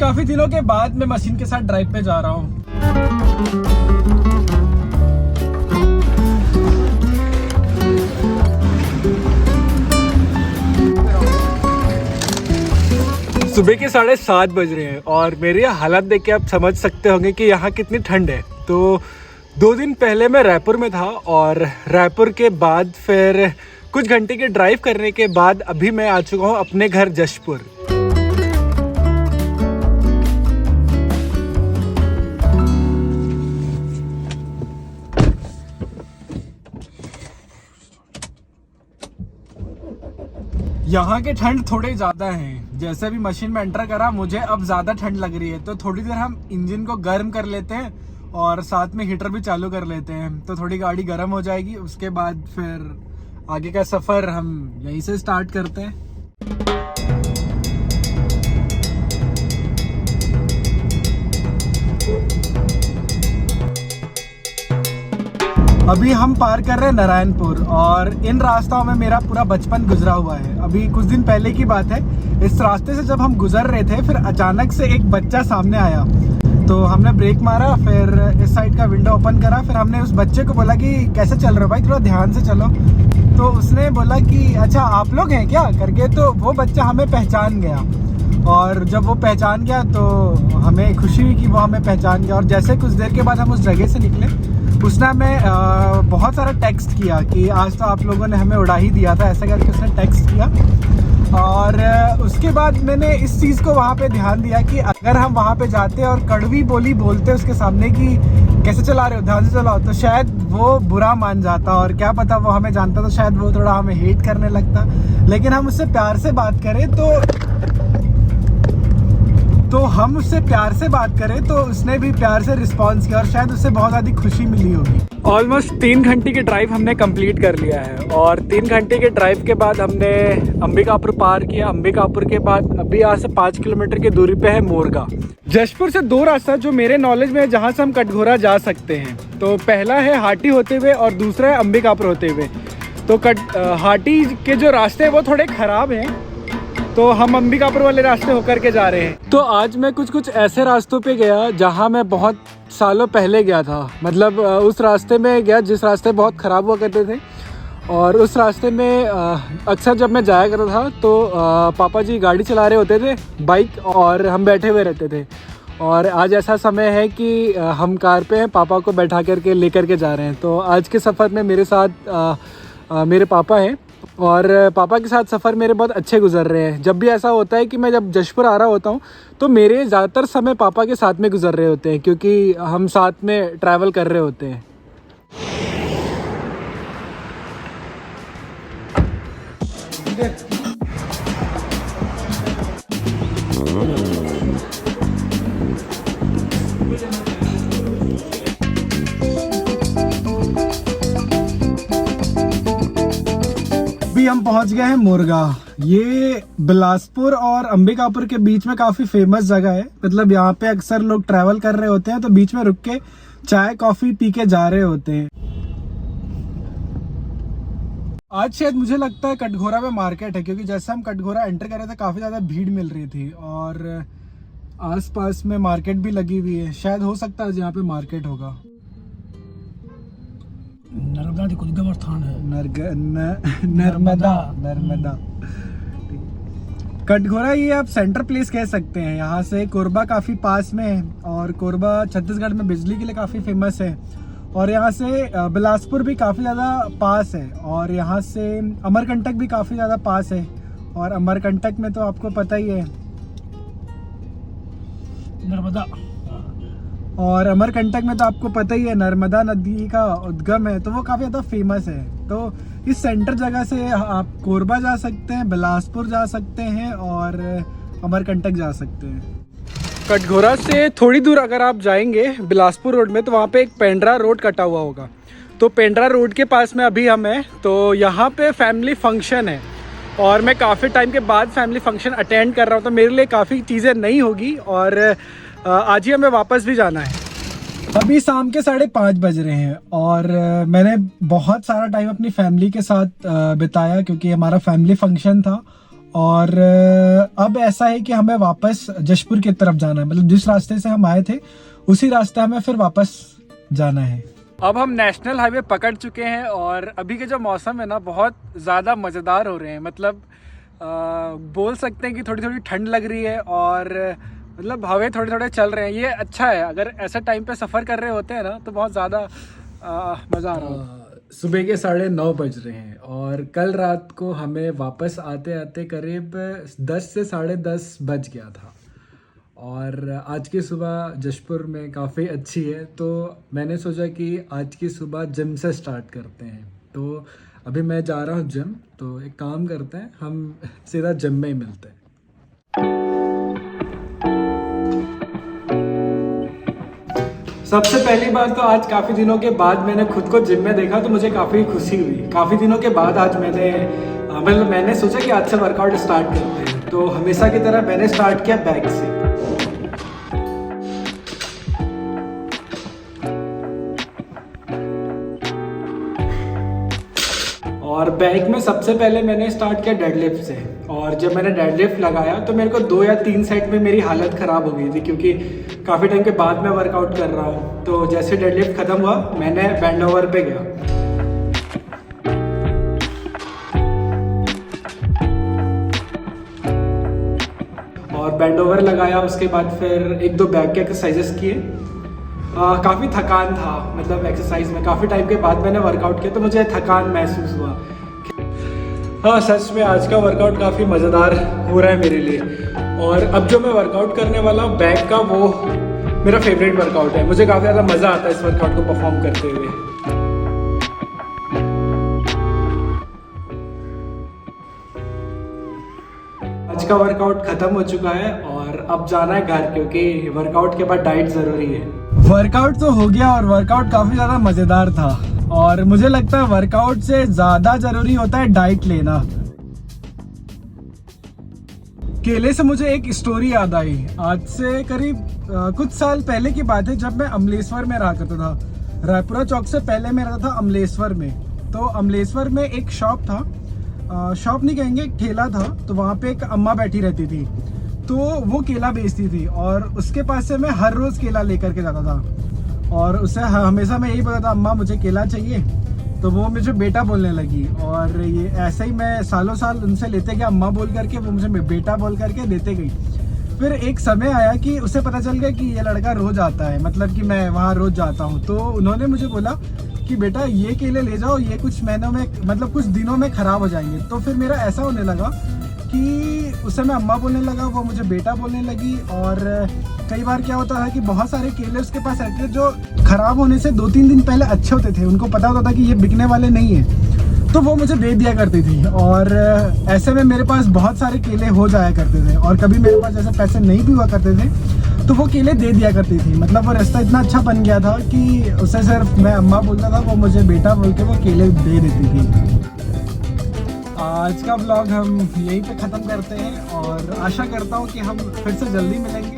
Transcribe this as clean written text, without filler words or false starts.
काफी दिनों के बाद मैं मशीन के साथ ड्राइव पे जा रहा हूँ। सुबह के 7:30 बज रहे हैं और मेरी हालत देख के आप समझ सकते होंगे कि यहाँ कितनी ठंड है। तो 2 दिन पहले मैं रायपुर में था और रायपुर के बाद फिर कुछ घंटे के ड्राइव करने के बाद अभी मैं आ चुका हूँ अपने घर जशपुर। यहाँ के ठंड थोड़े ज़्यादा हैं। जैसे भी मशीन में एंटर करा मुझे अब ज़्यादा ठंड लग रही है, तो थोड़ी देर हम इंजन को गर्म कर लेते हैं और साथ में हीटर भी चालू कर लेते हैं, तो थोड़ी गाड़ी गर्म हो जाएगी। उसके बाद फिर आगे का सफ़र हम यहीं से स्टार्ट करते हैं। अभी हम पार कर रहे हैं नारायणपुर और इन रास्तों में मेरा पूरा बचपन गुजरा हुआ है। अभी कुछ दिन पहले की बात है, इस रास्ते से जब हम गुजर रहे थे फिर अचानक से एक बच्चा सामने आया, तो हमने ब्रेक मारा, फिर इस साइड का विंडो ओपन करा, फिर हमने उस बच्चे को बोला कि कैसे चल रहे हो भाई, थोड़ा ध्यान से चलो। तो उसने बोला कि अच्छा आप लोग हैं क्या करके, तो वो बच्चा हमें पहचान गया। और जब वो पहचान गया तो हमें खुशी हुई कि वो हमें पहचान गया। और जैसे कुछ देर के बाद हम उस जगह से निकले, उसने हमें बहुत सारा टेक्स्ट किया कि आज तो आप लोगों ने हमें उड़ा ही दिया था, ऐसा करके उसने टेक्स्ट किया। और उसके बाद मैंने इस चीज़ को वहाँ पे ध्यान दिया कि अगर हम वहाँ पे जाते और कड़वी बोली बोलते उसके सामने कि कैसे चला रहे हो, ध्यान से चलाओ, तो शायद वो बुरा मान जाता और क्या पता वो हमें जानता तो शायद वो थोड़ा हमें हेट करने लगता। लेकिन हम उससे प्यार से बात करें तो उसने भी प्यार से रिस्पॉन्स किया और शायद उससे बहुत ज़्यादा खुशी मिली होगी। ऑलमोस्ट 3 घंटे की ड्राइव हमने कंप्लीट कर लिया है और 3 घंटे के ड्राइव के बाद हमने अंबिकापुर पार किया। अंबिकापुर के बाद अभी यहाँ से 5 किलोमीटर की दूरी पे है मोरगा। जशपुर से 2 रास्ता जो मेरे नॉलेज में है जहाँ से हम कटघोरा जा सकते हैं। तो पहला है हाटी होते हुए और दूसरा है अंबिकापुर होते हुए। तो हाटी के जो रास्ते हैं वो थोड़े ख़राब हैं, तो हम अंबिकापुर वाले रास्ते होकर के जा रहे हैं। तो आज मैं कुछ ऐसे रास्तों पे गया जहाँ मैं बहुत सालों पहले गया था, मतलब उस रास्ते में गया जिस रास्ते बहुत ख़राब हुआ करते थे। और उस रास्ते में अक्सर जब मैं जाया करता था तो पापा जी गाड़ी चला रहे होते थे बाइक और हम बैठे हुए रहते थे। और आज ऐसा समय है कि हम कार पे हैं, पापा को बैठा करके लेकर के जा रहे हैं। तो आज के सफ़र में मेरे साथ मेरे पापा हैं और पापा के साथ सफ़र मेरे बहुत अच्छे गुजर रहे हैं। जब भी ऐसा होता है कि मैं जब जशपुर आ रहा होता हूँ तो मेरे ज़्यादातर समय पापा के साथ में गुजर रहे होते हैं, क्योंकि हम साथ में ट्रैवल कर रहे होते हैं। अभी हम पहुंच गए हैं मोरगा। ये बिलासपुर और अंबिकापुर के बीच में काफ़ी फेमस जगह है। मतलब यहाँ पे अक्सर लोग ट्रैवल कर रहे होते हैं तो बीच में रुक के चाय कॉफ़ी पी के जा रहे होते हैं। आज शायद मुझे लगता है कटघोरा में मार्केट है, क्योंकि जैसे हम कटघोरा एंटर कर रहे थे काफ़ी ज़्यादा भीड़ मिल रही थी और आसपास में मार्केट भी लगी हुई है। शायद हो सकता है यहाँ पे मार्केट होगा। नर्मदा स्थान है, नर्मदा कटघोरा ये आप सेंटर प्लेस कह सकते हैं। यहाँ से कोरबा काफ़ी पास में है और कोरबा छत्तीसगढ़ में बिजली के लिए काफ़ी फेमस है। और यहाँ से बिलासपुर भी काफ़ी ज़्यादा पास है और यहाँ से अमरकंटक भी काफ़ी ज़्यादा पास है। और अमरकंटक में तो आपको पता ही है नर्मदा, और अमरकंटक में तो आपको पता ही है नर्मदा नदी का उद्गम है, तो वो काफ़ी ज़्यादा फेमस है। तो इस सेंटर जगह से आप कोरबा जा सकते हैं, बिलासपुर जा सकते हैं और अमरकंटक जा सकते हैं। कटघोरा से थोड़ी दूर अगर आप जाएंगे बिलासपुर रोड में तो वहाँ पे एक पेंड्रा रोड कटा हुआ होगा। तो पेंड्रा रोड के पास में अभी हम हैं। तो यहाँ पे फैमिली फंक्शन है और मैं काफ़ी टाइम के बाद फैमिली फंक्शन अटेंड कर रहा हूँ, तो मेरे लिए काफ़ी चीज़ें नई होगी और आज ही हमें वापस भी जाना है। अभी शाम के 5:30 बज रहे हैं और मैंने बहुत सारा टाइम अपनी फैमिली के साथ बिताया, क्योंकि हमारा फैमिली फंक्शन था और अब ऐसा है कि हमें वापस जशपुर की तरफ जाना है, मतलब जिस रास्ते से हम आए थे उसी रास्ते हमें फिर वापस जाना है। अब हम नेशनल हाईवे पकड़ चुके हैं और अभी के जो मौसम है ना बहुत ज़्यादा मज़ेदार हो रहे हैं। मतलब बोल सकते हैं कि थोड़ी थोड़ी ठंड लग रही है और मतलब हवा थोड़े थोड़े चल रहे हैं। ये अच्छा है, अगर ऐसा टाइम पे सफ़र कर रहे होते हैं ना तो बहुत ज़्यादा मज़ा आ रहा होता। सुबह के 9:30 बज रहे हैं और कल रात को हमें वापस आते आते करीब 10 से 10:30 बज गया था। और आज की सुबह जशपुर में काफ़ी अच्छी है, तो मैंने सोचा कि आज की सुबह जिम से स्टार्ट करते हैं। तो अभी मैं जा रहा हूँ जिम, तो एक काम करते हैं हम सीधा जिम में ही मिलते हैं। सबसे पहली बात तो आज काफ़ी दिनों के बाद मैंने खुद को जिम में देखा, तो मुझे काफ़ी खुशी हुई। काफ़ी दिनों के बाद आज मैंने सोचा कि आज से वर्कआउट स्टार्ट करते हैं। तो हमेशा की तरह मैंने स्टार्ट किया बैक से। और बैक में सबसे पहले मैंने स्टार्ट किया डेडलिफ्ट से। और जब मैंने डेडलिफ्ट लगाया तो मेरे को 2 या 3 सेट में मेरी हालत ख़राब हो गई थी, क्योंकि काफ़ी टाइम के बाद मैं वर्कआउट कर रहा हूँ। तो जैसे डेडलिफ्ट ख़त्म हुआ मैंने बैंड ओवर पे गया। और बैंड ओवर लगाया, उसके बाद फिर 1-2 बैक के एक्सरसाइजेस किए। काफ़ी थकान था, मतलब एक्सरसाइज में काफ़ी टाइम के बाद मैंने वर्कआउट किया तो मुझे थकान महसूस हुआ। हाँ सच में आज का वर्कआउट काफ़ी मज़ेदार हो रहा है मेरे लिए। और अब जो मैं वर्कआउट करने वाला हूँ बैक का, वो मेरा फेवरेट वर्कआउट है। मुझे काफ़ी ज़्यादा मज़ा आता है इस वर्कआउट को परफॉर्म करते हुए। आज का वर्कआउट ख़त्म हो चुका है और अब जाना है घर, क्योंकि वर्कआउट के बाद डाइट ज़रूरी है। वर्कआउट तो हो गया और वर्कआउट काफ़ी ज़्यादा मज़ेदार था। और मुझे लगता है वर्कआउट से ज़्यादा ज़रूरी होता है डाइट लेना। केले से मुझे एक स्टोरी याद आई। आज से करीब कुछ साल पहले की बात है, जब मैं अमलेश्वर में रहा करता था। रायपुरा चौक से पहले मैं रहता था अमलेश्वर में। तो अमलेश्वर में एक शॉप था, शॉप नहीं कहेंगे, एक ठेला था। तो वहाँ पे एक अम्मा बैठी रहती थी, तो वो केला बेचती थी और उसके पास से मैं हर रोज़ केला लेकर के जाता था। और उससे हमेशा मैं यही बोलता था, अम्मा मुझे केला चाहिए। तो वो मुझे बेटा बोलने लगी और ये ऐसे ही मैं सालों साल उनसे लेते गया, अम्मा बोल करके, वो मुझे बेटा बोल करके देते गई। फिर एक समय आया कि उसे पता चल गया कि ये लड़का रोज़ आता है, मतलब कि मैं वहाँ रोज़ जाता हूँ। तो उन्होंने मुझे बोला कि बेटा ये केले ले जाओ, ये कुछ महीनों में, मतलब कुछ दिनों में ख़राब हो जाएंगे। तो फिर मेरा ऐसा होने लगा कि उससे मैं अम्मा बोलने लगा, वो मुझे बेटा बोलने लगी। और कई बार क्या होता है कि बहुत सारे केले उसके पास रहते थे जो ख़राब होने से 2-3 दिन पहले अच्छे होते थे। उनको पता होता था कि ये बिकने वाले नहीं है, तो वो मुझे दे दिया करती थी। और ऐसे में मेरे पास बहुत सारे केले हो जाया करते थे। और कभी मेरे पास जैसे पैसे नहीं भी हुआ करते थे तो वो केले दे दिया करती थी। मतलब वो रास्ता इतना अच्छा बन गया था कि उसे सिर्फ मैं अम्मा बोलता था, वो मुझे बेटा बोल के वो केले दे देती थी। आज का व्लॉग हम यहीं पे ख़त्म करते हैं और आशा करता हूँ कि हम फिर से जल्दी मिलेंगे।